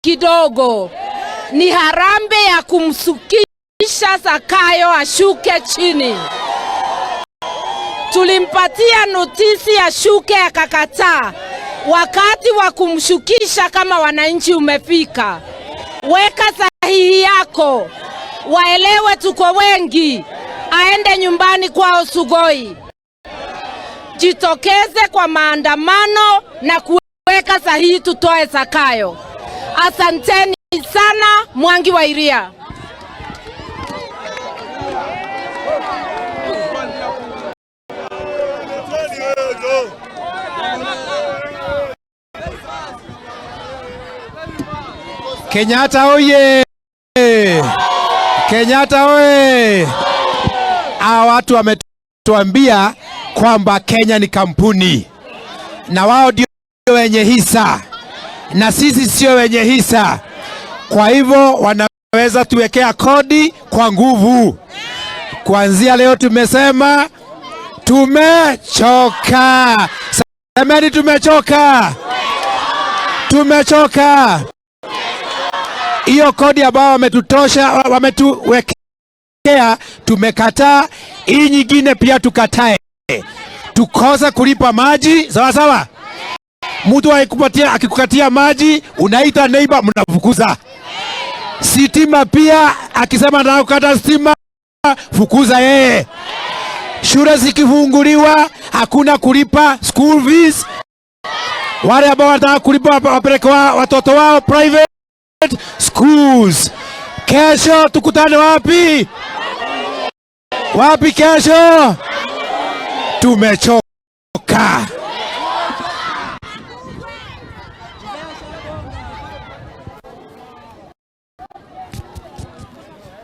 kidogo. Ni harambee ya kumsukisha Zakayo ashuke chini. Tulimpatia notisi ashuke akakataa. Wakati wa kumshukisha kama wananchi umefika. Weka sahihi yako. Waelewe tuko wengi. Aende nyumbani kwao Sugoi. Jitokeze kwa maandamano na kuweka sahihi tutoe Zakayo. Asanteni sana. Mwangi wa Iria. Kenyatta oye! Kenyatta oye! Hawa watu wametuambia kwamba Kenya ni kampuni na wao ndio wenye hisa na sisi sio wenye hisa. Kwa hivyo wanaweza tuwekea kodi kwa nguvu. Kuanzia leo tumesema tumechoka. Semeni tumechoka. Tumechoka. Hiyo kodi ambao wametuwekea tumekataa. Hii nyingine pia tukatae. Tukosa kulipa maji, sawa sawa. Mtu akikukatia maji unaita neighbor mnafukuza. Sitima pia akisema na kukata stima fukuza yeye. Shule zikifunguliwa hakuna kulipa school fees. Wale ambao wanataka kulipa wapeleke watoto wao private schools. Kesho tukutane wapi? Wapi kesho? Tumechoka.